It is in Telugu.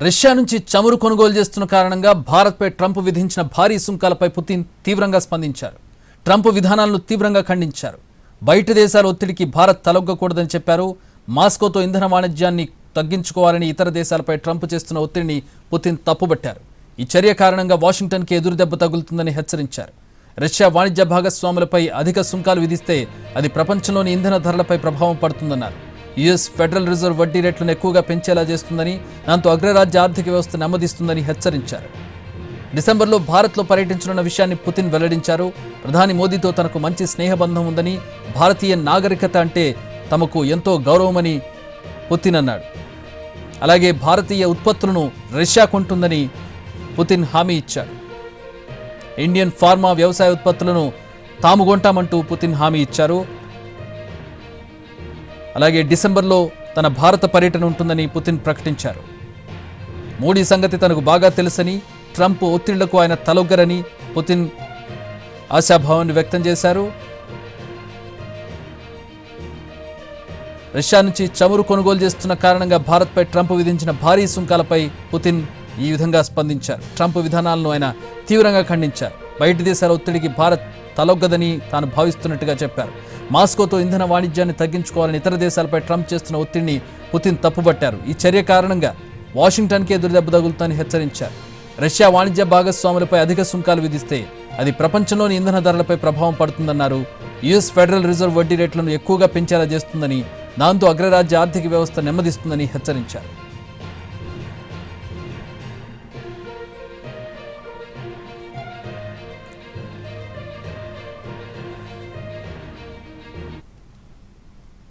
రష్యా నుంచి చమురు కొనుగోలు చేస్తున్న కారణంగా భారత్పై ట్రంప్ విధించిన భారీ సుంకాలపై పుతిన్ తీవ్రంగా స్పందించారు. ట్రంప్ విధానాలను తీవ్రంగా ఖండించారు. బయట దేశాల ఒత్తిడికి భారత్ తలొగ్గకూడదని చెప్పారు. మాస్కోతో ఇంధన వాణిజ్యాన్ని తగ్గించుకోవాలని ఇతర దేశాలపై ట్రంప్ చేస్తున్న ఒత్తిడిని పుతిన్ తప్పుబట్టారు. ఈ చర్య కారణంగా వాషింగ్టన్కి ఎదురుదెబ్బ తగులుతుందని హెచ్చరించారు. రష్యా వాణిజ్య భాగస్వాములపై అధిక సుంకాలు విధిస్తే అది ప్రపంచంలోని ఇంధన ధరలపై ప్రభావం పడుతుందన్నారు. యుఎస్ ఫెడరల్ రిజర్వ్ వడ్డీ రేట్లను ఎక్కువగా పెంచేలా చేస్తుందని, దాంతో అగ్రరాజ్య ఆర్థిక వ్యవస్థ నెమ్మదిస్తుందని హెచ్చరించారు. డిసెంబర్లో భారత్లో పర్యటించనున్న విషయాన్ని పుతిన్ వెల్లడించారు. ప్రధాని మోదీతో తనకు మంచి స్నేహబంధం ఉందని, భారతీయ నాగరికత అంటే తమకు ఎంతో గౌరవమని పుతిన్ అన్నాడు. అలాగే భారతీయ ఉత్పత్తులను రష్యా కొంటుందని పుతిన్ హామీ ఇచ్చారు. ఇండియన్ ఫార్మా వ్యవసాయ ఉత్పత్తులను తాము కొంటామంటూ పుతిన్ హామీ ఇచ్చారు. అలాగే డిసెంబర్లో తన భారత పర్యటన ఉంటుందని పుతిన్ ప్రకటించారు. మోడీ సంగతి తనకు బాగా తెలుసని, ట్రంప్ ఒత్తిళ్లకు ఆయన తలొగ్గరని పుతిన్ ఆశాభావాన్ని వ్యక్తం చేశారు. రష్యా నుంచి చమురు కొనుగోలు చేస్తున్న కారణంగా భారత్పై ట్రంప్ విధించిన భారీ సుంకాలపై పుతిన్ ఈ విధంగా స్పందించారు. ట్రంప్ విధానాలను ఆయన తీవ్రంగా ఖండించారు. బయటి దేశాల ఒత్తిడికి భారత్ తలొగ్గదని తాను భావిస్తున్నట్టుగా చెప్పారు. మాస్కోతో ఇంధన వాణిజ్యాన్ని తగ్గించుకోవాలని ఇతర దేశాలపై ట్రంప్ చేస్తున్న ఒత్తిడిని పుతిన్ తప్పుబట్టారు. ఈ చర్య కారణంగా వాషింగ్టన్కి ఎదురుదెబ్బ తగులుతుందని హెచ్చరించారు. రష్యా వాణిజ్య భాగస్వాములపై అధిక సుంకాలు విధిస్తే అది ప్రపంచంలోని ఇంధన ధరలపై ప్రభావం పడుతుందన్నారు. యుఎస్ ఫెడరల్ రిజర్వ్ వడ్డీ రేట్లను ఎక్కువగా పెంచేలా చేస్తుందని, దాంతో అగ్రరాజ్య ఆర్థిక వ్యవస్థ నెమ్మదిస్తుందని హెచ్చరించారు.